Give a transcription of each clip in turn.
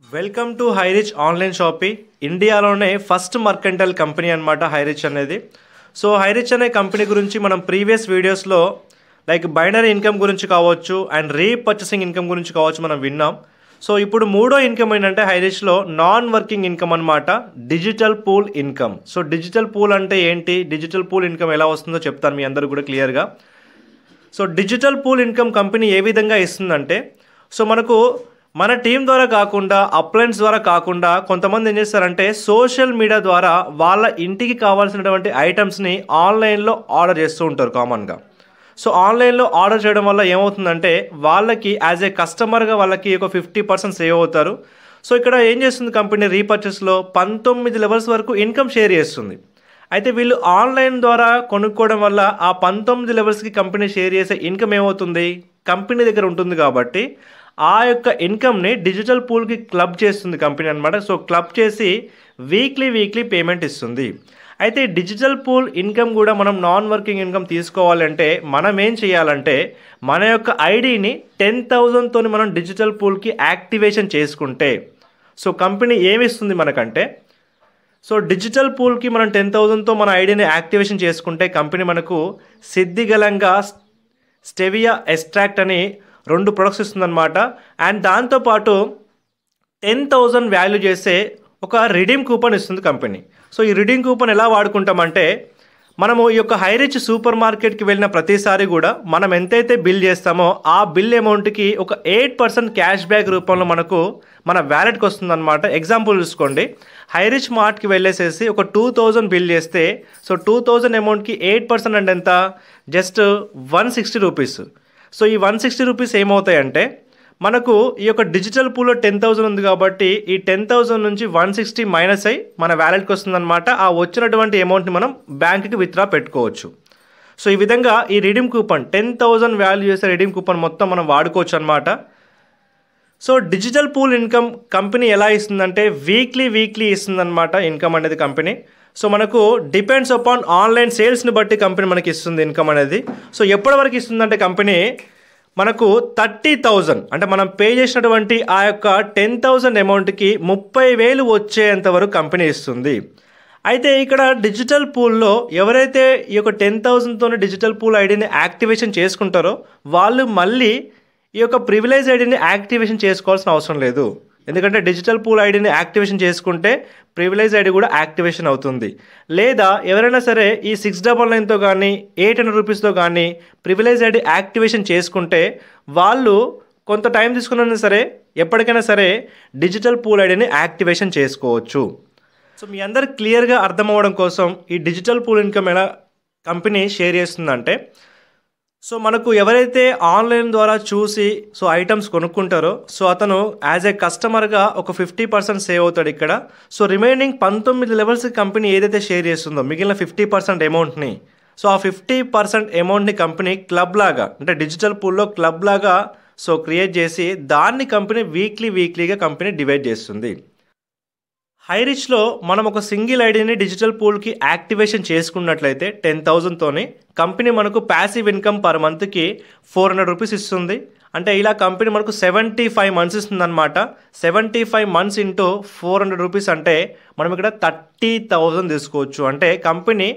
Welcome to Highrich online shopping. ఇండియాలోనే first mercantile company అనమాట హైరిచ్ అనేది. సో హైరిచ్ అనే కంపెనీ గురించి మనం ప్రీవియస్ వీడియోస్లో లైక్ బైనరీ ఇన్కమ్ గురించి కావచ్చు అండ్ రీపర్చేసింగ్ ఇన్కమ్ గురించి కావచ్చు మనం విన్నాం. సో ఇప్పుడు మూడో ఇన్కమ్ ఏంటంటే హైరిచ్లో నాన్ వర్కింగ్ ఇన్కమ్ అనమాట, digital pool income. So digital pool అంటే ఏంటి, డిజిటల్ పూల్ ఇన్కమ్ ఎలా వస్తుందో చెప్తాను మీ అందరూ కూడా క్లియర్గా. So digital pool income company ఏ విధంగా ఇస్తుందంటే, సో మనకు మన టీం ద్వారా కాకుండా అప్లయన్స్ ద్వారా కాకుండా కొంతమంది ఏం చేస్తారంటే సోషల్ మీడియా ద్వారా వాళ్ళ ఇంటికి కావాల్సినటువంటి ఐటమ్స్ని ఆన్లైన్లో ఆర్డర్ చేస్తూ ఉంటారు కామన్గా. సో ఆన్లైన్లో ఆర్డర్ చేయడం వల్ల ఏమవుతుందంటే వాళ్ళకి యాజ్ ఏ కస్టమర్గా వాళ్ళకి ఒక 50% సేవ్ అవుతారు. సో ఇక్కడ ఏం చేస్తుంది కంపెనీ, రీపర్చేస్లో 19 లెవెల్స్ వరకు ఇన్కమ్ షేర్ చేస్తుంది. అయితే వీళ్ళు ఆన్లైన్ ద్వారా కొనుక్కోవడం వల్ల ఆ 19 లెవెల్స్కి కంపెనీ షేర్ చేసే ఇన్కమ్ ఏమవుతుంది, కంపెనీ దగ్గర ఉంటుంది కాబట్టి ఆ యొక్క ఇన్కమ్ని డిజిటల్ పూల్కి క్లబ్ చేస్తుంది కంపెనీ అనమాట. సో క్లబ్ చేసి వీక్లీ పేమెంట్ ఇస్తుంది. అయితే డిజిటల్ పూల్ ఇన్కమ్ కూడా మనం నాన్ వర్కింగ్ ఇన్కమ్ తీసుకోవాలంటే మనం ఏం చేయాలంటే మన యొక్క ఐడిని 10,000తో మనం డిజిటల్ పూల్కి యాక్టివేషన్ చేసుకుంటే సో కంపెనీ ఏమిస్తుంది మనకంటే, సో డిజిటల్ పూల్కి మనం 10,000తో మన ఐడిని యాక్టివేషన్ చేసుకుంటే కంపెనీ మనకు సిద్ధిగలంగా స్టెవియా ఎక్స్ట్రాక్ట్ అని 2 ప్రొడక్ట్స్ ఇస్తుందన్నమాట. అండ్ దాంతోపాటు 10,000 వాల్యూ చేసే ఒక రిడీమ్ కూపన్ ఇస్తుంది కంపెనీ. సో ఈ రిడీమ్ కూపన్ ఎలా వాడుకుంటామంటే, మనము ఈ యొక్క హైరిచ్ సూపర్ మార్కెట్కి వెళ్ళిన ప్రతిసారి కూడా మనం ఎంతైతే బిల్ చేస్తామో ఆ బిల్ అమౌంట్కి ఒక 8% క్యాష్ బ్యాక్ రూపంలో మనకు మన వ్యాలెట్కి వస్తుందన్నమాట. ఎగ్జాంపుల్ చూసుకోండి, హైరిచ్ మార్ట్కి వెళ్ళేసేసి ఒక 2,000 బిల్ చేస్తే సో 2,000 అమౌంట్కి 8% అంటే ఎంత, జస్ట్ 160 రూపీస్. సో ఈ 160 రూపీస్ ఏమవుతాయంటే మనకు ఈ యొక్క డిజిటల్ పూల్లో 10,000 ఉంది కాబట్టి ఈ 10,000 నుంచి 160 మైనస్ అయ్యి మన వ్యాలెట్కి వస్తుందన్నమాట. ఆ వచ్చినటువంటి అమౌంట్ని మనం బ్యాంక్కి విత్డ్రా పెట్టుకోవచ్చు. సో ఈ విధంగా ఈ రిడీమ్ కూపన్ 10,000 వాల్యూ చేసే రిడీమ్ కూపన్ మొత్తం మనం వాడుకోవచ్చు అనమాట. So digital pool income company ఎలా ఇస్తుందంటే వీక్లీ ఇస్తుందన్నమాట ఇన్కమ్ అనేది కంపెనీ. సో మనకు డిపెండ్స్ అపాన్ ఆన్లైన్ సేల్స్ని బట్టి కంపెనీ మనకి ఇస్తుంది ఇన్కమ్ అనేది. సో ఎప్పటి వరకు ఇస్తుందంటే కంపెనీ మనకు 30,000 అంటే మనం పే చేసినటువంటి ఆ యొక్క 10,000 అమౌంట్కి 30,000 వచ్చేంత వరకు కంపెనీ ఇస్తుంది. అయితే ఇక్కడ డిజిటల్ పూల్లో ఎవరైతే ఈ యొక్క 10,000తో డిజిటల్ పూల్ ఐడిని యాక్టివేషన్ చేసుకుంటారో వాళ్ళు మళ్ళీ ఈ యొక్క ప్రివిలేజ్ ఐడిని యాక్టివేషన్ చేసుకోవాల్సిన అవసరం లేదు. ఎందుకంటే డిజిటల్ పూల్ ఐడిని యాక్టివేషన్ చేసుకుంటే ప్రివిలేజ్ ఐడి కూడా యాక్టివేషన్ అవుతుంది. లేదా ఎవరైనా సరే ఈ 699తో కానీ 800 రూపీస్తో కానీ ప్రివిలేజ్ ఐడి యాక్టివేషన్ చేసుకుంటే వాళ్ళు కొంత టైం తీసుకున్నా సరే ఎప్పటికైనా సరే డిజిటల్ పూల్ ఐడిని యాక్టివేషన్ చేసుకోవచ్చు. సో మీ అందరికి క్లియర్గా అర్థం అవ్వడం కోసం ఈ డిజిటల్ పూల్ ఇన్కమ్ ఎలా కంపెనీ షేర్ చేస్తుందంటే, సో మనకు ఎవరైతే ఆన్లైన్ ద్వారా చూసి సో ఐటమ్స్ కొనుక్కుంటారో సో అతను యాజ్ ఏ కస్టమర్గా ఒక 50% సేవ్ అవుతాడు ఇక్కడ. సో రిమైనింగ్ 19 లెవెల్స్ కంపెనీ ఏదైతే షేర్ చేస్తుందో మిగిలిన 50% అమౌంట్ని, సో ఆ 50% అమౌంట్ని కంపెనీ క్లబ్ లాగా అంటే డిజిటల్ పూల్లో క్లబ్ లాగా సో క్రియేట్ చేసి దాన్ని కంపెనీ వీక్లీగా కంపెనీ డివైడ్ చేస్తుంది. హైరిచ్లో మనం ఒక సింగిల్ ఐడిని డిజిటల్ పూల్కి యాక్టివేషన్ చేసుకున్నట్లయితే 10,000తోని కంపెనీ మనకు ప్యాసివ్ ఇన్కమ్ పర్ మంత్కి 400 రూపీస్ ఇస్తుంది. అంటే ఇలా కంపెనీ మనకు 75 మంత్స్ ఇస్తుంది అనమాట. 75 మంత్స్ ఇంటూ 400 రూపీస్ అంటే మనం ఇక్కడ 30,000 తీసుకోవచ్చు. అంటే కంపెనీ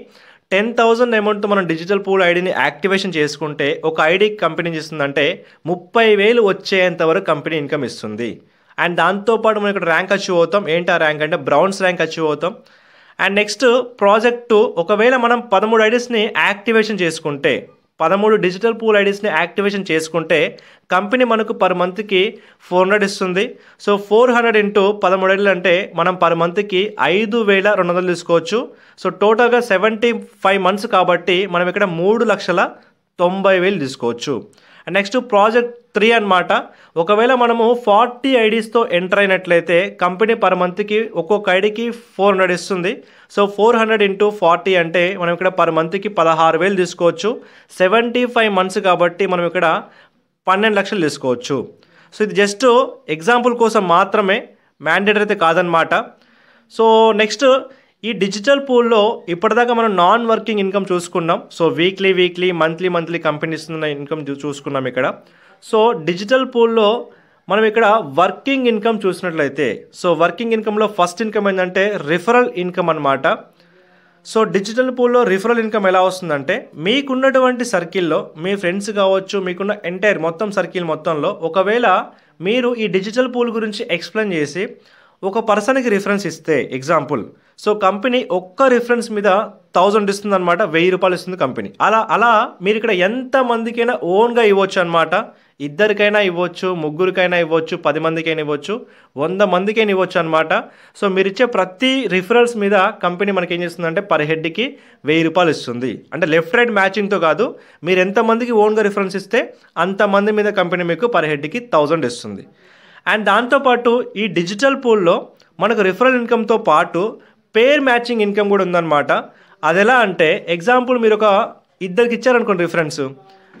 10,000 అమౌంట్ మనం డిజిటల్ పూల్ ఐడిని యాక్టివేషన్ చేసుకుంటే ఒక ఐడికి కంపెనీ ఇస్తుందంటే 30,000 వచ్చేంత వరకు కంపెనీ ఇన్కమ్ ఇస్తుంది. అండ్ దాంతోపాటు మనం ఇక్కడ ర్యాంక్ అచీవ్ అవుతాం. ఏంటి ఆ ర్యాంక్ అంటే బ్రౌన్స్ ర్యాంక్ అచీవ్ అవుతాం. అండ్ నెక్స్ట్ ప్రాజెక్ట్ 2, ఒకవేళ మనం 13 ఐడీస్ని యాక్టివేషన్ చేసుకుంటే 13 డిజిటల్ పూల్ ఐడీస్ని యాక్టివేషన్ చేసుకుంటే కంపెనీ మనకు పర్ మంత్కి 400 ఇస్తుంది. సో 400 ఇంటూ 13 ఐడీలు అంటే మనం పర్ మంత్కి 5,200 తీసుకోవచ్చు. సో టోటల్గా 75 మంత్స్ కాబట్టి మనం ఇక్కడ 3,90,000 తీసుకోవచ్చు. నెక్స్ట్ ప్రాజెక్ట్ 3 అనమాట. ఒకవేళ మనము 40 ఐడీస్తో ఎంటర్ అయినట్లయితే కంపెనీ పర్ మంత్కి ఒక్కొక్క ఐడికి 400 ఇస్తుంది. సో 400 ఇంటూ 40 అంటే మనం ఇక్కడ పర్ మంత్కి 16,000 తీసుకోవచ్చు. 75 మంత్స్ కాబట్టి మనం ఇక్కడ 12 లక్షలు తీసుకోవచ్చు. సో ఇది జస్ట్ ఎగ్జాంపుల్ కోసం మాత్రమే, మ్యాండేటరీ అయితే కాదనమాట. సో నెక్స్ట్ ఈ డిజిటల్ పూల్లో ఇప్పటిదాకా మనం నాన్ వర్కింగ్ ఇన్కమ్ చూసుకున్నాం. సో వీక్లీ మంత్లీ కంపెనీ ఇస్తున్న ఇన్కమ్ చూసుకున్నాం ఇక్కడ. సో డిజిటల్ పూల్లో మనం ఇక్కడ వర్కింగ్ ఇన్కమ్ చూసినట్లయితే, సో వర్కింగ్ ఇన్కమ్లో ఫస్ట్ ఇన్కమ్ ఏంటంటే రిఫరల్ ఇన్కమ్ అనమాట. సో డిజిటల్ పూల్లో రిఫరల్ ఇన్కమ్ ఎలా వస్తుందంటే, మీకున్నటువంటి సర్కిల్లో మీ ఫ్రెండ్స్ కావచ్చు, మీకున్న ఎంటైర్ మొత్తం సర్కిల్ మొత్తంలో ఒకవేళ మీరు ఈ డిజిటల్ పూల్ గురించి ఎక్స్ప్లెయిన్ చేసి ఒక పర్సన్కి రిఫరెన్స్ ఇస్తే, ఎగ్జాంపుల్, సో కంపెనీ ఒక్క రిఫరెన్స్ మీద 1000 ఇస్తుంది అనమాట, 1000 రూపాయలు ఇస్తుంది కంపెనీ. అలా మీరు ఇక్కడ ఎంతమందికైనా ఓన్గా ఇవ్వచ్చు అనమాట. ఇద్దరికైనా ఇవ్వచ్చు, ముగ్గురికైనా ఇవ్వచ్చు, 10 మందికైనా ఇవ్వచ్చు, 100 మందికైనా ఇవ్వచ్చు అనమాట. సో మీరు ఇచ్చే ప్రతి రిఫరల్స్ మీద కంపెనీ మనకి ఏం చేస్తుందంటే పర్ హెడ్కి 1000 రూపాయలు ఇస్తుంది. అంటే లెఫ్ట్ రైట్ మ్యాచింగ్తో కాదు, మీరు ఎంతమందికి ఓన్గా రిఫరెన్స్ ఇస్తే అంతమంది మీద కంపెనీ మీకు పర్ హెడ్కి 1000 ఇస్తుంది. అండ్ దాంతోపాటు ఈ డిజిటల్ పూల్లో మనకు రిఫరల్ ఇన్కమ్తో పాటు పేర్ మ్యాచింగ్ ఇన్కమ్ కూడా ఉందన్నమాట. అది ఎలా అంటే, ఎగ్జాంపుల్ మీరు ఒక ఇద్దరికి ఇచ్చారనుకోండి రిఫరెన్స్.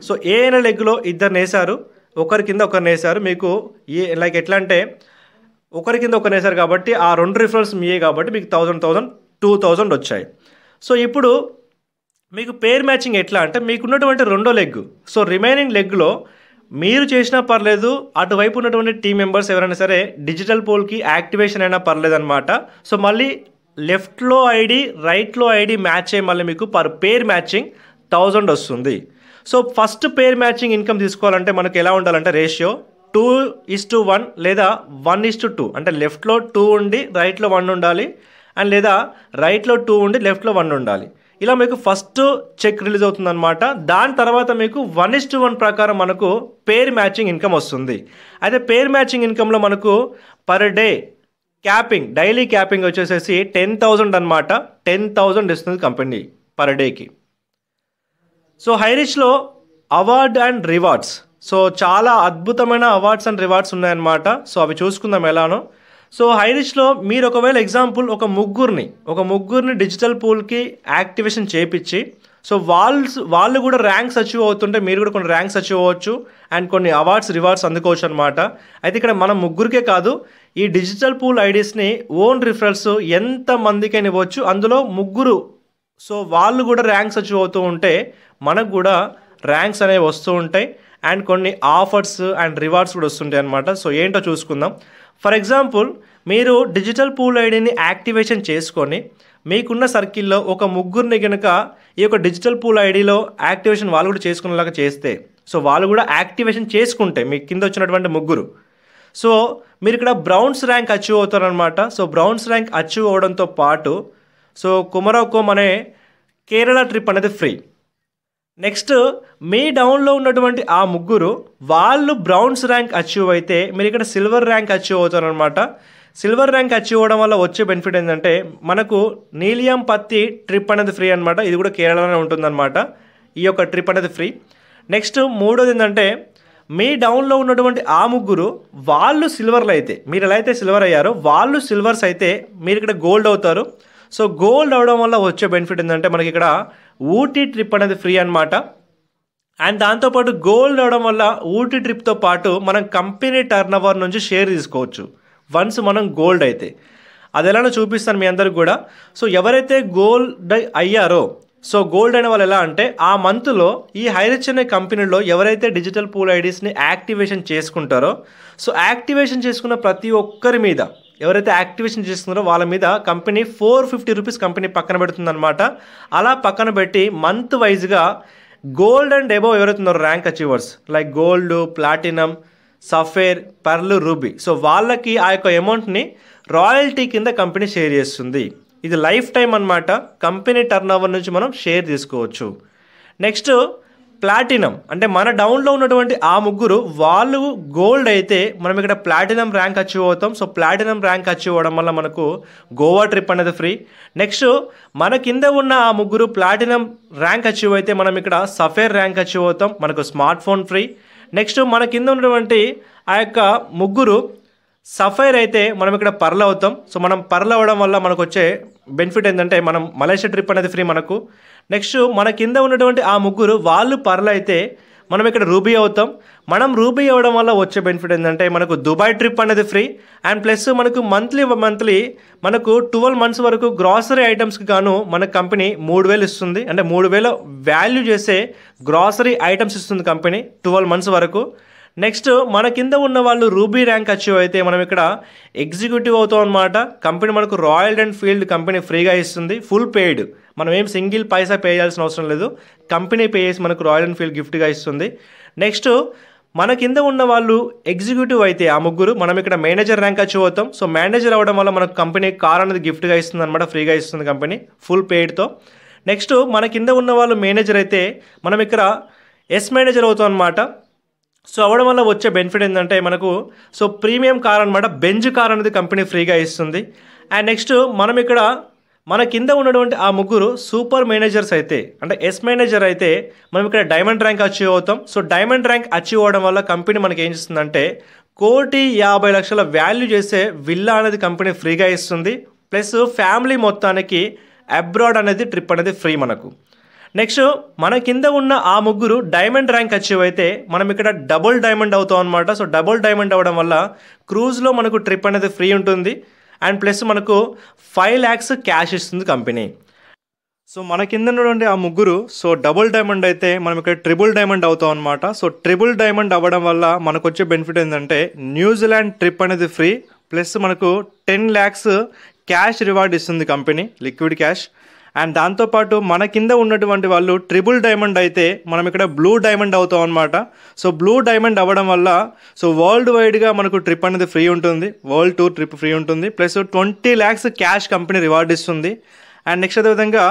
సో ఏ అయినా లెగ్లో ఇద్దరిని వేశారు, ఒకరి కింద ఒకరిని వేశారు. మీకు లైక్ ఎట్లా అంటే ఒకరి కింద ఒకరిని వేశారు కాబట్టి ఆ 2 రిఫరల్స్ మీయే కాబట్టి మీకు 1000 2000 వచ్చాయి. సో ఇప్పుడు మీకు పేర్ మ్యాచింగ్ ఎట్లా అంటే, మీకున్నటువంటి రెండో లెగ్, సో రిమైనింగ్ లెగ్లో మీరు చేసినా పర్లేదు, అటువైపు ఉన్నటువంటి టీం మెంబర్స్ ఎవరైనా సరే డిజిటల్ పోల్కి యాక్టివేషన్ అయినా పర్లేదు అనమాట. సో మళ్ళీ లెఫ్ట్లో ఐడి రైట్లో ఐడి మ్యాచ్ అయ్యి మళ్ళీ మీకు పర్ పేర్ మ్యాచింగ్ 1000 వస్తుంది. సో ఫస్ట్ పేర్ మ్యాచింగ్ ఇన్కమ్ తీసుకోవాలంటే మనకు ఎలా ఉండాలంటే రేషియో 2:1 లేదా 1:2. అంటే లెఫ్ట్లో 2 ఉండి రైట్లో 1 ఉండాలి, అండ్ లేదా రైట్లో 2 ఉండి లెఫ్ట్లో 1 ఉండాలి. ఇలా మీకు ఫస్ట్ చెక్ రిలీజ్ అవుతుంది అనమాట. దాని తర్వాత మీకు 1:1 ప్రకారం మనకు పేర్ మ్యాచింగ్ ఇన్కమ్ వస్తుంది. అయితే పేర్ మ్యాచింగ్ ఇన్కమ్లో మనకు per day capping, daily capping వచ్చేసేసి 10,000 అనమాట. 10,000 ఇస్తుంది కంపెనీ పర్ డేకి. సో హైరిచ్లో అవార్డ్ అండ్ రివార్డ్స్, సో చాలా అద్భుతమైన అవార్డ్స్ అండ్ రివార్డ్స్ ఉన్నాయన్నమాట. సో అవి చూసుకుందాం ఎలానో. సో హైరిచ్లో మీరు ఒకవేళ ఎగ్జాంపుల్ ఒక ముగ్గురిని డిజిటల్ పూల్కి యాక్టివేషన్ చేయించి, సో వాళ్ళు కూడా ర్యాంక్స్ అచీవ్ అవుతుంటే మీరు కూడా కొన్ని ర్యాంక్స్ అచీవ్ అవ్వచ్చు అండ్ కొన్ని అవార్డ్స్ రివార్డ్స్ అందుకోవచ్చు అనమాట. అయితే ఇక్కడ మనం ముగ్గురికే కాదు, ఈ డిజిటల్ పూల్ ఐడీస్ని ఓన్ రిఫరల్స్ ఎంతమందికైనా ఇవ్వచ్చు. అందులో ముగ్గురు, సో వాళ్ళు కూడా ర్యాంక్స్ అచీవ్ అవుతూ ఉంటే మనకు కూడా ర్యాంక్స్ అనేవి వస్తూ ఉంటాయి అండ్ కొన్ని ఆఫర్స్ అండ్ రివార్డ్స్ కూడా వస్తుంటాయి అనమాట. సో ఏంటో చూసుకుందాం. ఫర్ ఎగ్జాంపుల్, మీరు డిజిటల్ పూల్ ఐడిని యాక్టివేషన్ చేసుకొని మీకున్న సర్కిల్లో ఒక ముగ్గురిని కనుక ఈ యొక్క డిజిటల్ పూల్ ఐడిలో యాక్టివేషన్ వాళ్ళు కూడా చేసుకునేలాగా చేస్తే, సో వాళ్ళు కూడా యాక్టివేషన్ చేసుకుంటే మీ కింద వచ్చినటువంటి ముగ్గురు, సో మీరు ఇక్కడ బ్రౌన్స్ ర్యాంక్ అచీవ్ అవుతారనమాట. సో బ్రౌన్స్ ర్యాంక్ అచీవ్ అవ్వడంతో పాటు సో కుమరకోమ్ అనే కేరళ ట్రిప్ అనేది ఫ్రీ. నెక్స్ట్ మీ డౌన్లో ఉన్నటువంటి ఆ ముగ్గురు వాళ్ళు బ్రౌన్స్ ర్యాంక్ అచీవ్ అయితే మీరు ఇక్కడ సిల్వర్ ర్యాంక్ అచీవ్ అవుతారనమాట. సిల్వర్ ర్యాంక్ అచీవ్ అవ్వడం వల్ల వచ్చే బెనిఫిట్ ఏంటంటే మనకు నీలియం పత్తి ట్రిప్ అనేది ఫ్రీ అనమాట. ఇది కూడా కేరళలోనే ఉంటుందన్నమాట. ఈ యొక్క ట్రిప్ అనేది ఫ్రీ. నెక్స్ట్ మూడోది ఏంటంటే, మీ డౌన్లో ఉన్నటువంటి ఆ ముగ్గురు వాళ్ళు సిల్వర్లు అయితే, మీరు ఎలా అయితే సిల్వర్ అయ్యారో వాళ్ళు సిల్వర్స్ అయితే మీరు ఇక్కడ గోల్డ్ అవుతారు. సో గోల్డ్ అవడం వల్ల వచ్చే బెనిఫిట్ ఏంటంటే మనకి ఇక్కడ ఊటీ ట్రిప్ అనేది ఫ్రీ అనమాట. అండ్ దాంతోపాటు గోల్డ్ అవడం వల్ల ఊటీ ట్రిప్తో పాటు మనం కంపెనీ టర్న్ ఓవర్ నుంచి షేర్ తీసుకోవచ్చు వన్స్ మనం గోల్డ్ అయితే. అది ఎలానో చూపిస్తాను మీ అందరికి కూడా. సో ఎవరైతే గోల్డ్ అయ్యారో, సో గోల్డ్ అయిన వాళ్ళు ఎలా అంటే ఆ మంత్లో ఈ హైరిచ్ అనే కంపెనీలో ఎవరైతే డిజిటల్ పూల్ ఐడీస్ని యాక్టివేషన్ చేసుకుంటారో, సో యాక్టివేషన్ చేసుకున్న ప్రతి ఒక్కరి మీద, ఎవరైతే యాక్టివేషన్ చేస్తున్నారో వాళ్ళ మీద కంపెనీ 450 రూపీస్ కంపెనీ పక్కన పెడుతుందన్నమాట. అలా పక్కన పెట్టి మంత్ వైజ్గా గోల్డ్ అండ్ అబోవ్ ఎవరైతే ఉన్నారో rank achievers like gold, platinum, sapphire, pearl, ruby, so వాళ్ళకి ఆ యొక్క అమౌంట్ని రాయల్టీ కింద కంపెనీ షేర్ చేస్తుంది. ఇది లైఫ్ టైం అనమాట. కంపెనీ టర్న్ ఓవర్ నుంచి మనం షేర్ తీసుకోవచ్చు. నెక్స్ట్ ప్లాటినం, అంటే మన డౌన్లో ఉన్నటువంటి ఆ ముగ్గురు వాళ్ళు గోల్డ్ అయితే మనం ఇక్కడ ప్లాటినం ర్యాంక్ అచీవ్ అవుతాం. సో ప్లాటినం ర్యాంక్ అచీవ్ అవ్వడం వల్ల మనకు గోవా ట్రిప్ అనేది ఫ్రీ. నెక్స్ట్ మన కింద ఉన్న ఆ ముగ్గురు ప్లాటినం ర్యాంక్ అచీవ్ అయితే మనం ఇక్కడ సఫేర్ ర్యాంక్ అచీవ్ అవుతాం, మనకు స్మార్ట్ ఫోన్ ఫ్రీ. నెక్స్ట్ మన కింద ఉన్నటువంటి ఆ యొక్క ముగ్గురు సఫైర్ అయితే మనం ఇక్కడ పర్ల్ అవుతాం. సో మనం పర్ల్ అవ్వడం వల్ల మనకు వచ్చే బెనిఫిట్ ఏంటంటే మనం మలేషియా ట్రిప్ అనేది ఫ్రీ మనకు. నెక్స్ట్ మన కింద ఉన్నటువంటి ఆ ముగ్గురు వాళ్ళు పర్ల్ అయితే మనం ఇక్కడ రూబీ అవుతాం. మనం రూబీ అవ్వడం వల్ల వచ్చే బెనిఫిట్ ఏంటంటే మనకు దుబాయ్ ట్రిప్ అనేది ఫ్రీ. అండ్ ప్లస్ మనకు మంత్లీ మనకు 12 మంత్స్ వరకు గ్రాసరీ ఐటమ్స్కి గాను మన కంపెనీ 3000 ఇస్తుంది. అంటే 3000 వాల్యూ చేసే గ్రాసరీ ఐటమ్స్ ఇస్తుంది కంపెనీ 12 మంత్స్ వరకు. నెక్స్ట్ మన కింద ఉన్న వాళ్ళు రూబీ ర్యాంక్ అచీవ్ అయితే మనం ఇక్కడ ఎగ్జిక్యూటివ్ అవుతాం అనమాట. కంపెనీ మనకు రాయల్ ఎన్ఫీల్డ్ కంపెనీ ఫ్రీగా ఇస్తుంది, ఫుల్ పెయిడ్. మనం ఏం సింగిల్ పైసా పే చేయాల్సిన అవసరం లేదు, కంపెనీ పే చేసి మనకు రాయల్ ఎన్ఫీల్డ్ గిఫ్ట్గా ఇస్తుంది. నెక్స్ట్ మన కింద ఉన్న వాళ్ళు ఎగ్జిక్యూటివ్ అయితే ఆ ముగ్గురు మనం ఇక్కడ మేనేజర్ ర్యాంక్ అచీవ్ అవుతాం. సో మేనేజర్ అవ్వడం వల్ల మనకు కంపెనీ కార్ అనేది గిఫ్ట్గా ఇస్తుంది అనమాట, ఫ్రీగా ఇస్తుంది కంపెనీ ఫుల్ పెయిడ్తో. నెక్స్ట్ మన కింద ఉన్న వాళ్ళు మేనేజర్ అయితే మనం ఇక్కడ ఎస్ మేనేజర్ అవుతాం అనమాట. సో అవ్వడం వల్ల వచ్చే బెనిఫిట్ ఏంటంటే మనకు సో ప్రీమియం కార్ అనమాట, బెంజ్ కార్ అనేది కంపెనీ ఫ్రీగా ఇస్తుంది. అండ్ నెక్స్ట్ మనం ఇక్కడ మన కింద ఉన్నటువంటి ఆ ముగ్గురు సూపర్ మేనేజర్స్ అయితే అంటే ఎస్ మేనేజర్ అయితే మనం ఇక్కడ డైమండ్ ర్యాంక్ అచీవ్ అవుతాం. సో డైమండ్ ర్యాంక్ అచీవ్ అవ్వడం వల్ల కంపెనీ మనకి ఏం చేస్తుందంటే 1,50,00,000 వాల్యూ చేసే విల్లా అనేది కంపెనీ ఫ్రీగా ఇస్తుంది. ప్లస్ ఫ్యామిలీ మొత్తానికి అబ్రాడ్ అనేది ట్రిప్ అనేది ఫ్రీ మనకు. నెక్స్ట్ మన కింద ఉన్న ఆ ముగ్గురు డైమండ్ ర్యాంక్ అచీవ్ అయితే మనం ఇక్కడ డబుల్ డైమండ్ అవుతాం అనమాట. సో డబుల్ డైమండ్ అవ్వడం వల్ల క్రూజ్లో మనకు ట్రిప్ అనేది ఫ్రీ ఉంటుంది. అండ్ ప్లస్ మనకు 5 lakhs క్యాష్ ఇస్తుంది కంపెనీ. సో మన కింద ఉన్నటువంటి ఆ ముగ్గురు సో డబుల్ డైమండ్ అయితే మనం ఇక్కడ ట్రిపుల్ డైమండ్ అవుతాం అనమాట. సో ట్రిపుల్ డైమండ్ అవ్వడం వల్ల మనకు వచ్చే బెనిఫిట్ ఏంటంటే న్యూజిలాండ్ ట్రిప్ అనేది ఫ్రీ, ప్లస్ మనకు 10 lakhs క్యాష్ రివార్డ్ ఇస్తుంది కంపెనీ, లిక్విడ్ క్యాష్. అండ్ దాంతోపాటు మన కింద ఉన్నటువంటి వాళ్ళు ట్రిపుల్ డైమండ్ అయితే మనం ఇక్కడ బ్లూ డైమండ్ అవుతాం అనమాట. సో బ్లూ డైమండ్ అవ్వడం వల్ల సో వరల్డ్ వైడ్గా మనకు ట్రిప్ అనేది ఫ్రీ ఉంటుంది, వరల్డ్ టూర్ ట్రిప్ ఫ్రీ ఉంటుంది, plus 20 lakhs cash company reward ఇస్తుంది. అండ్ నెక్స్ట్ అదేవిధంగా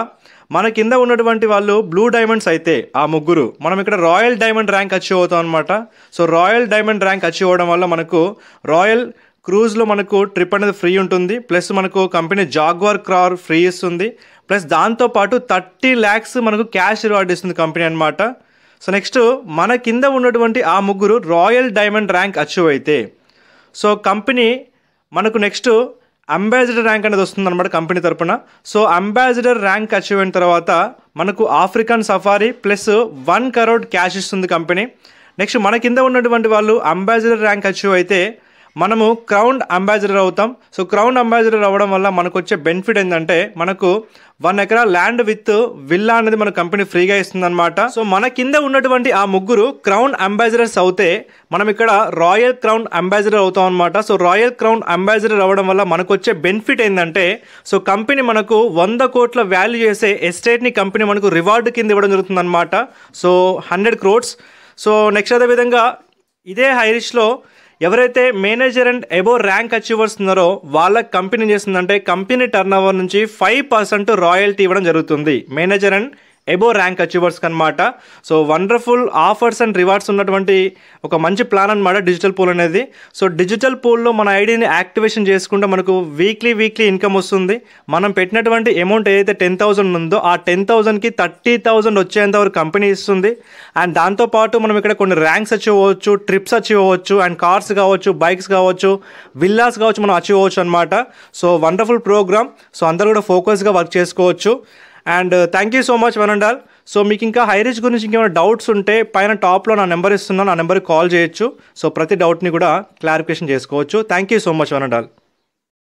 మన కింద ఉన్నటువంటి వాళ్ళు బ్లూ డైమండ్స్ అయితే ఆ ముగ్గురు మనం ఇక్కడ రాయల్ డైమండ్ ర్యాంక్ అచీవ్ అవుతాం అనమాట. So royal diamond rank achieve అవ్వడం వల్ల మనకు రాయల్ క్రూజ్లో మనకు ట్రిప్ అనేది ఫ్రీ ఉంటుంది, ప్లస్ మనకు కంపెనీ జాగ్వార్ కార్ ఫ్రీ ఇస్తుంది, ప్లస్ దాంతోపాటు 30 lakhs మనకు క్యాష్ రివార్డ్ ఇస్తుంది కంపెనీ అనమాట. సో నెక్స్ట్ మన కింద ఉన్నటువంటి ఆ ముగ్గురు రాయల్ డైమండ్ ర్యాంక్ అచీవ్ అయితే సో కంపెనీ మనకు నెక్స్ట్ అంబాసిడర్ ర్యాంక్ అనేది వస్తుంది అనమాట కంపెనీ తరపున. సో అంబాసిడర్ ర్యాంక్ అచీవ్ అయిన తర్వాత మనకు African safari plus 1 crore cash ఇస్తుంది కంపెనీ. నెక్స్ట్ మన కింద ఉన్నటువంటి వాళ్ళు అంబాసిడర్ ర్యాంక్ అచీవ్ అయితే మనము క్రౌన్ అంబాసిడర్ అవుతాం. సో క్రౌన్ అంబాసిడర్ అవ్వడం వల్ల మనకు వచ్చే బెనిఫిట్ ఏంటంటే మనకు 1 acre ల్యాండ్ విత్ విల్లా అనేది మన కంపెనీ ఫ్రీగా ఇస్తుంది అనమాట. సో మన కింద ఉన్నటువంటి ఆ ముగ్గురు క్రౌన్ అంబాసిడర్స్ అవుతే మనం ఇక్కడ రాయల్ క్రౌన్ అంబాసిడర్ అవుతాం అనమాట. సో రాయల్ క్రౌన్ అంబాసిడర్ అవ్వడం వల్ల మనకు వచ్చే బెనిఫిట్ ఏంటంటే సో కంపెనీ మనకు 100 కోట్ల వాల్యూ చేసే ఎస్టేట్ని కంపెనీ మనకు రివార్డు కింద ఇవ్వడం జరుగుతుంది అనమాట. So 100 crores. సో నెక్స్ట్ అదేవిధంగా ఇదే హైరిష్లో ఎవరైతే manager and above rank achievers ఉన్నారో వాళ్ళకి కంపెనీ చేస్తుందంటే కంపెనీ టర్న్ ఓవర్ నుంచి 5% రాయల్టీ ఇవ్వడం జరుగుతుంది మేనేజర్ అండ్ ఎబో ర్యాంక్ అచీవర్స్కి అనమాట. So wonderful offers and rewards ఉన్నటువంటి ఒక మంచి ప్లాన్ అనమాట డిజిటల్ పూల్ అనేది. సో డిజిటల్ పూల్లో మన ఐడిని యాక్టివేషన్ చేసుకుంటే మనకు వీక్లీ ఇన్కమ్ వస్తుంది. మనం పెట్టినటువంటి అమౌంట్ ఏదైతే 10,000 ఉందో ఆ 10,000కి 30,000 వచ్చేంత వరకు కంపెనీ ఇస్తుంది. అండ్ దాంతోపాటు మనం ఇక్కడ కొన్ని ర్యాంక్స్ అచీవ్ అవ్వచ్చు, ట్రిప్స్ అచీవ్ అవ్వచ్చు, అండ్ కార్స్ కావచ్చు, బైక్స్ కావచ్చు, విల్లాస్ కావచ్చు, మనం అచీవ్ అవ్వచ్చు అనమాట. So wonderful programme. సో అందరూ కూడా ఫోకస్గా వర్క్ చేసుకోవచ్చు. And thank you so much one and all. So మీకు ఇంకా హైరీచ్ గురించి ఇంకేమైనా డౌట్స్ ఉంటే పైన టాప్లో నా నెంబర్ ఇస్తున్నాను, ఆ నెంబర్కి కాల్ చేయొచ్చు. సో ప్రతి డౌట్ని కూడా క్లారిఫికేషన్ చేసుకోవచ్చు. Thank you so much one and all.